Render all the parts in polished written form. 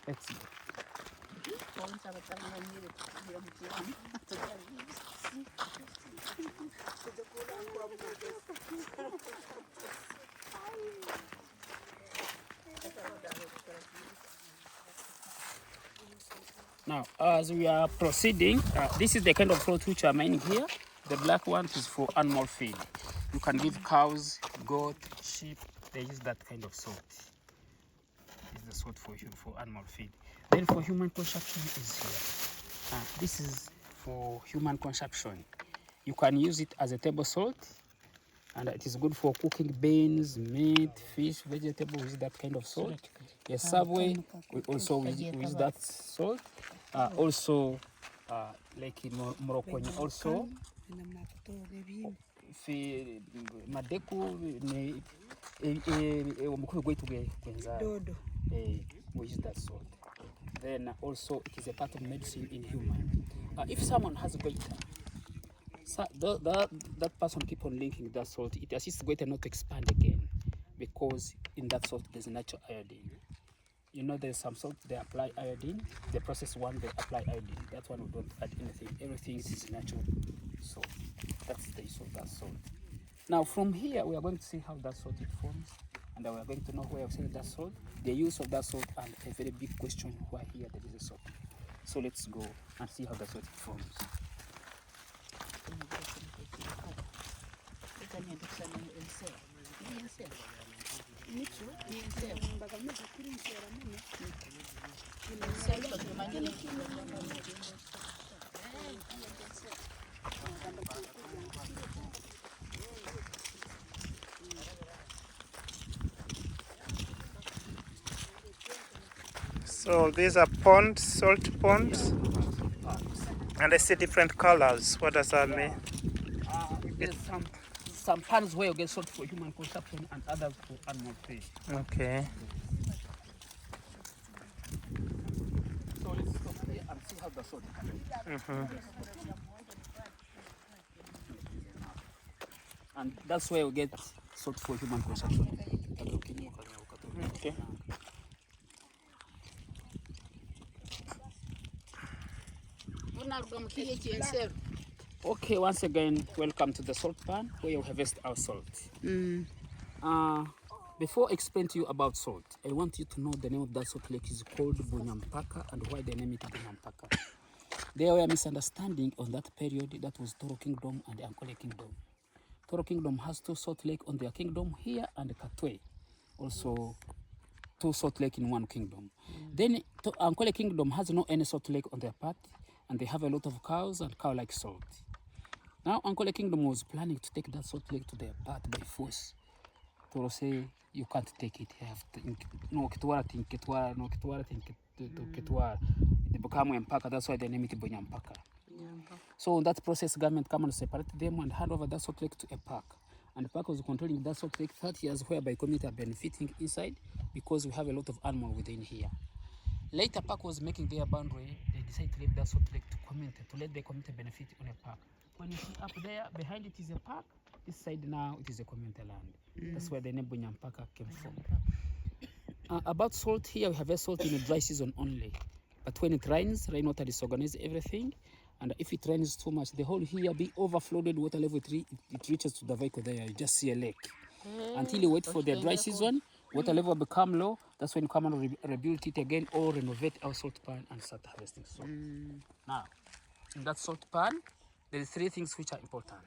Let's go. Now, as we are proceeding, this is the kind of salt which are mining here. The black one is for animal feed. You can give cows, goat, sheep. They use that kind of salt. It's the salt for animal feed. Then for human consumption is here. This is for human consumption. You can use it as a table salt, and it is good for cooking beans, meat, fish, vegetable with that kind of salt. Yes, Subway, we also use that salt. Also, like in Morocco, also, madeku we use that salt. Then also it is a part of medicine in human. If someone has goiter, so that person keep on linking that salt. It assists goiter not to expand again, because in that salt there's natural iodine. You know, there's some salt they apply iodine. The process one they apply iodine. That one we don't add anything. Everything is natural. So that's the use of that salt. Now from here we are going to see how that salt it forms, and we are going to know where we send that salt, the use of that salt, and a very big question why here there is a salt. So let's go and see how that salt it forms. So these are ponds, salt ponds, and I see different colors. What does that mean? There's some ponds where you get salt for human consumption and others for animal feed. Okay. So let's stop here and see how the salt happens. And that's where we get salt for human consumption. Okay. Okay, once again, welcome to the salt pan where we harvest our salt. Before I explain to you about salt, I want you to know the name of that salt lake is called Bunyampaka, and why the name is Bunyampaka. There were misunderstanding on that period. That was Toro Kingdom and Ankole Kingdom. Toro Kingdom has two salt lake on their kingdom here, and Katwe, also two salt lake in one kingdom. Then Ankole Kingdom has no any salt lake on their part, and they have a lot of cows and cow-like salt. Now Ankole Kingdom was planning to take that salt lake to their part by force. Toro say, you can't take it. You have to no kitwara. It became Mpaka. That's why they named it Bunyampaka. So in that process, government come and separate them and hand over that salt lake to a park. And the park was controlling that salt lake 30 years, whereby community are benefiting inside, because we have a lot of animal within here. Later, park was making their boundary. They decided to leave that salt lake to community, to let the community benefit on a park. When you see up there, behind it is a park. This side now, it is a community land. That's where the name Bunyampaka came from. About salt, here we have a salt in the dry season only. But when it rains, rainwater disorganizes everything. And if it rains too much, the whole here be overflowed water level. It reaches to the vehicle there. You just see a lake. Until you wait for the dry season, water level become low. That's when you come and rebuild it again, or renovate our salt pan and start harvesting salt. Now, in that salt pan, there is three things which are important.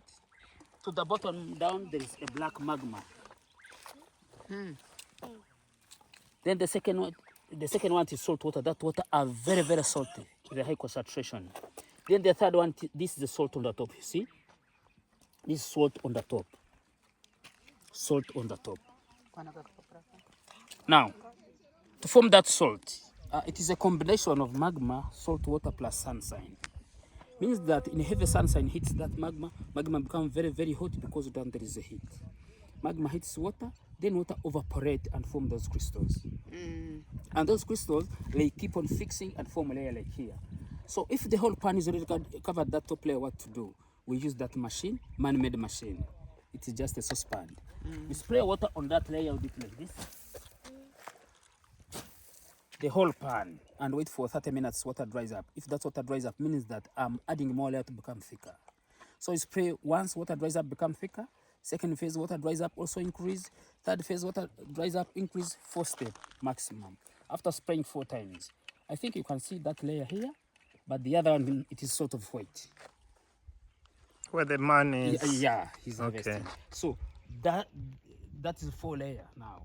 To the bottom down, there is a black magma. Then the second one is salt water. That water are very, very salty with a high concentration. Then the third one, this is the salt on the top. You see, this is salt on the top. Salt on the top. Now, to form that salt, it is a combination of magma, salt water plus sunshine. Means that in heavy sunshine hits that magma becomes very, very hot, because down there is a heat. Magma hits water, then water evaporate and form those crystals. And those crystals, they keep on fixing and form a layer like here. So if the whole pan is already covered that top layer, what to do? We use that machine, man-made machine. It is just a saucepan. We spray water on that layer, we do it like this. the whole pan and wait for 30 minutes water dries up. If that water dries up, means that I'm adding more layer to become thicker. So you spray once water dries up, become thicker. Second phase water dries up, also increase. Third phase water dries up, increase. 4 step maximum. After spraying 4 times, I think you can see that layer here, but the other one, it is sort of white. Where the man is. Yeah, he's Okay. harvesting. So that is 4 layer now.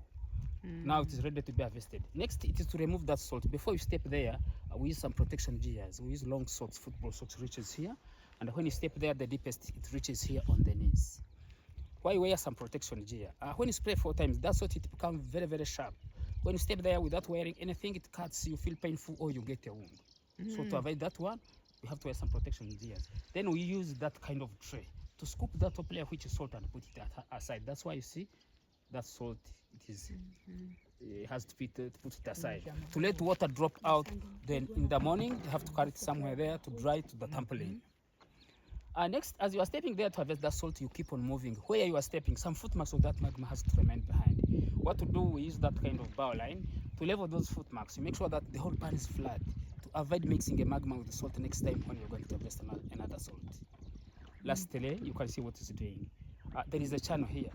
Now it is ready to be harvested. Next, it is to remove that salt. Before you step there, we use some protection gears. We use long socks, football socks reaches here. And when you step there, the deepest, it reaches here on the knees. Why wear some protection gear? When you spray 4 times, that's what it becomes very, very sharp. When you step there without wearing anything, it cuts, you feel painful, or you get a wound. So to avoid that one, we have to wear some protection gears. Then we use that kind of tray to scoop that top layer, which is salt, and put it aside. That's why you see that salt, it has to put it aside. To let water drop out, then in the morning, you have to carry it somewhere there to dry to the trampoline. Next, as you are stepping there to harvest that salt, you keep on moving. Where you are stepping, some footmarks of that magma has to remain behind. What to do, we use that kind of bow line to level those footmarks. You make sure that the whole pan is flat to avoid mixing a magma with the salt next time when you're going to harvest another salt. Lastly, you can see what it's doing. There is a channel here.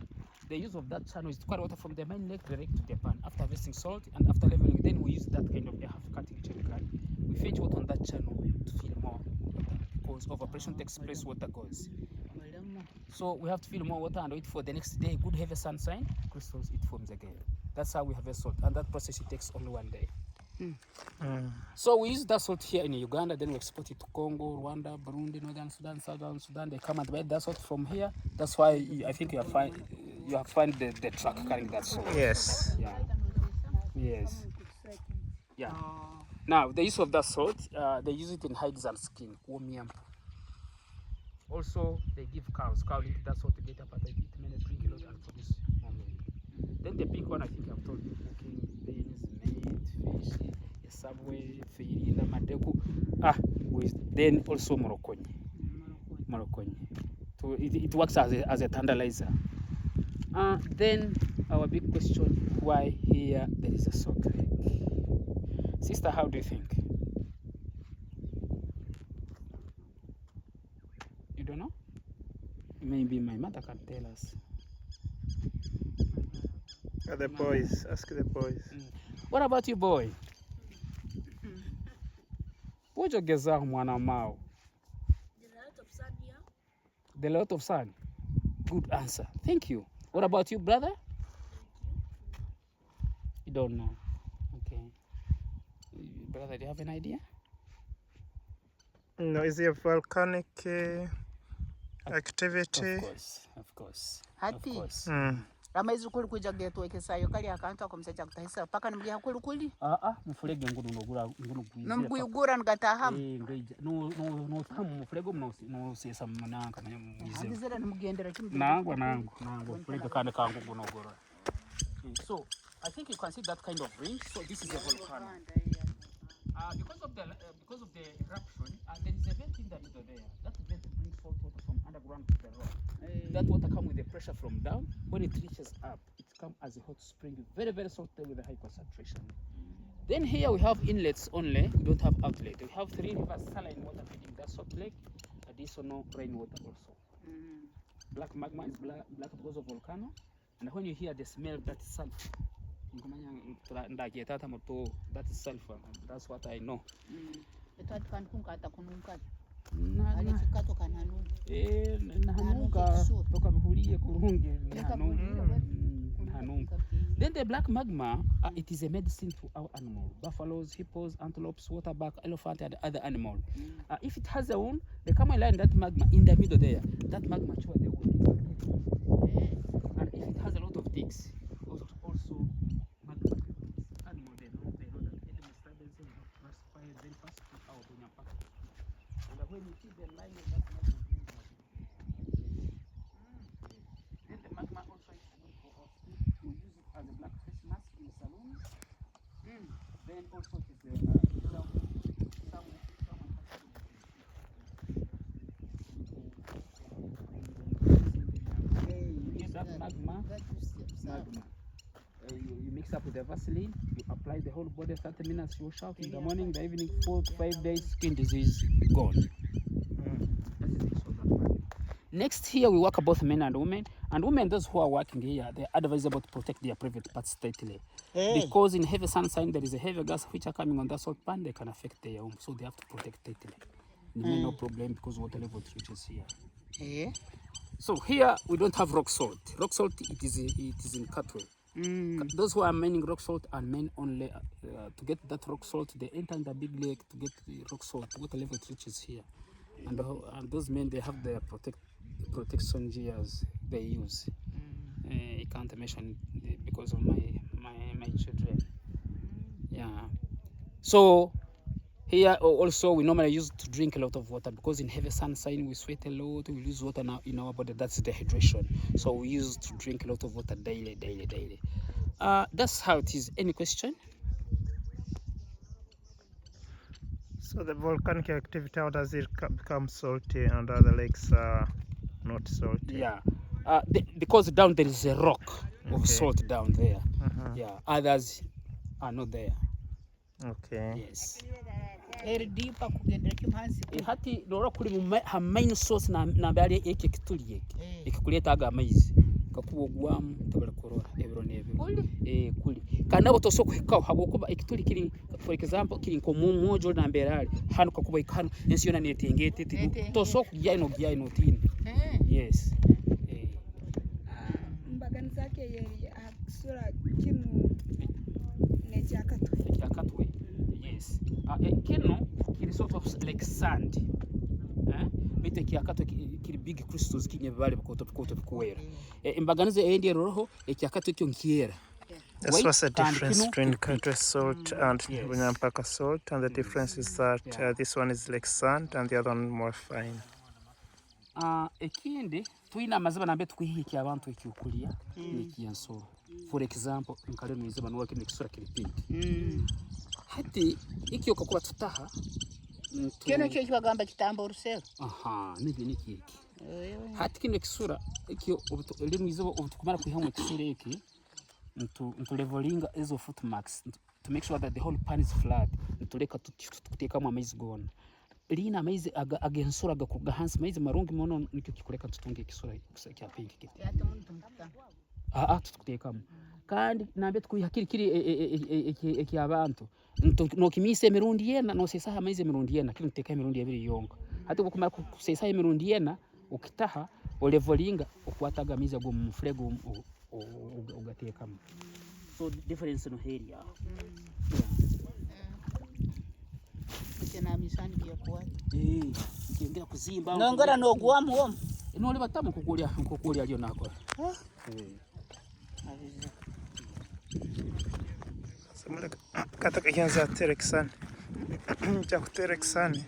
The use of that channel is to carry water from the main lake direct to the pan. After harvesting salt and after leveling, then we use that kind of a half cutting jerry can. We fetch water on that channel to fill more water, because evaporation takes place, water goes. So we have to fill more water and wait for the next day. Good heavy sunshine, crystals, it forms again. That's how we harvest salt, and that process, it takes only 1 day. So we use that salt here in Uganda, then we export it to Congo, Rwanda, Burundi, Northern Sudan, Southern Sudan. They come and buy that salt from here. That's why I think you have find the truck carrying that salt. Yes. Yeah. Yes. Yeah. Now the use of that salt, they use it in hides and skin. Also, they give cows. Cows eat that salt to get up, they eat many, drink a lot, and produce more milk. Then the pink one, I think I've told you, cooking beans, meat, fish, a subway, feed, madeku. Then also morokonyi. So it works as a tantalizer. Then our big question, why here there is a salt lake? Sister, how do you think? You don't know? Maybe my mother can tell us. The boys, ask the boys. What about you, boy? Wojogezaho mwana mao? The lot of sun. Good answer. Thank you. What about you, brother? You don't know. Okay. Brother, do you have an idea? No, is it a volcanic activity? Of course. Hati. Amaizi kuli kuja getwekesayo kali akantu akomusajja kutahisa paka nimulya kuli kuli. Mufulege ngulu nogura ngulu kuizira. Nomuguyugura ngatahamu. No tamu mufulege no sesa mananka muyizira. Abizira nimugendera kimu. Nangu mufulege kane kangu gunogora. So, I think you can see that kind of ring. So this is a volcano. Because of the eruption, there is a vent in the middle there. That vent brings salt water from underground to the rock. That water comes with the pressure from down. When it reaches up, it comes as a hot spring, very, very salty with a high concentration. Then here we have inlets only. We don't have outlet. We have 3 rivers saline water feeding that salt lake. Additional rainwater also. Black magma is black because of volcano. And when you hear the smell of that sulfur, that is sulfur. That's what I know. Then the black magma, it is a medicine to our animals: buffaloes, hippos, antelopes, waterbuck, elephant, and other animals. If it has a wound, they come and line that magma in the middle there. That magma cure the wound. And if it has a lot of ticks, also magma animal, they know that any disturbance will classify very fast out on your pack. And when you see the line of that magma, then the magma also is good for us. We use it as a black face mask in saloons. Then also it is magma. You mix mix up with the Vaseline, you apply the whole body 30 minutes, you wash out in the morning, the evening, 4 to 5 days, skin disease gone. Next here we work both men and women. And women, those who are working here, they're advisable to protect their private parts tightly. Because in heavy sunshine, there is a heavy gas which are coming on the salt pan, they can affect their home. So they have to protect tightly. No problem because water level reaches here. So here we don't have rock salt. Rock salt, it is in cattle. Those who are mining rock salt are men only. To get that rock salt, they enter in the big lake to get the rock salt. Water level reaches here. And those men, they have their protection gears they use. I can't mention because of my children. Yeah. So here also we normally use to drink a lot of water because in heavy sunshine we sweat a lot. We lose water now in our body. That's dehydration. So we use to drink a lot of water daily. That's how it is. Any question? So the volcanic activity, how does it become salty and other lakes are not salty? Yeah, because down there is a rock of salt down there. Yeah, others are not there. Okay. Yes. hati lora kuri ha main source na bali eke kituli eke ekikuleta aga amaizi kakubogwamu tabara korora ebiro nebiro kuli kana botosoko hekao hagokuba ekituli kiri for example kiri nko mumojo na mberali hano kakuba ikano ensi yona netengete tosoko gyaino tini. Yes. Mbagani zake yeye sura kinu nejakatwe. Yes. Kino kiri sort of like sand. Bite kiakato kiri big crystals kinye bale bukoto bikuwera. Imbaganize endi roho ekiakato kyo nkiera. That's what's the difference between Katwe salt and Bunyampaka salt, and the difference is that this one is like sand and the other one more fine. Ekindi tuina amaziba nambe tukwihikia abantu ekyukulya n'ekyansoro. For example, nkale mwiziba n'wake n'ekisura kiri pink. Hati ikyo kakuba tutaha kino kyo kibagamba kitambo urusero. Nibi nikiki. Hati kino kisura ikyo oli mwiziba obutukumara kwihamu kisura eki ntu levelinga ezo footmarks to make sure that the whole pan is flat. Ntuleka tutekamo amaizi gona. Lina amaizi agensura gakuga hansi maizi marungi mono nikyo kikureka tutunge kisura kya pink kiti. Tutekamo. Kandi nambe tukuyakiri kiri abantu no kimise emirundi yena no sesa amaizi emirundi yena kiri nteka emirundi abiri yonka hati ukumara kusesa emirundi yena ukitaha olevelinga okwataga amaizi ago mu frego ugatekamo. So difference no area. Kena misani kiyo kwa ngiye kuzimba nongora no gwamu wom no le batamu kukulya alio nako. Samara kata kyanza tereksan. Cyakutereksani.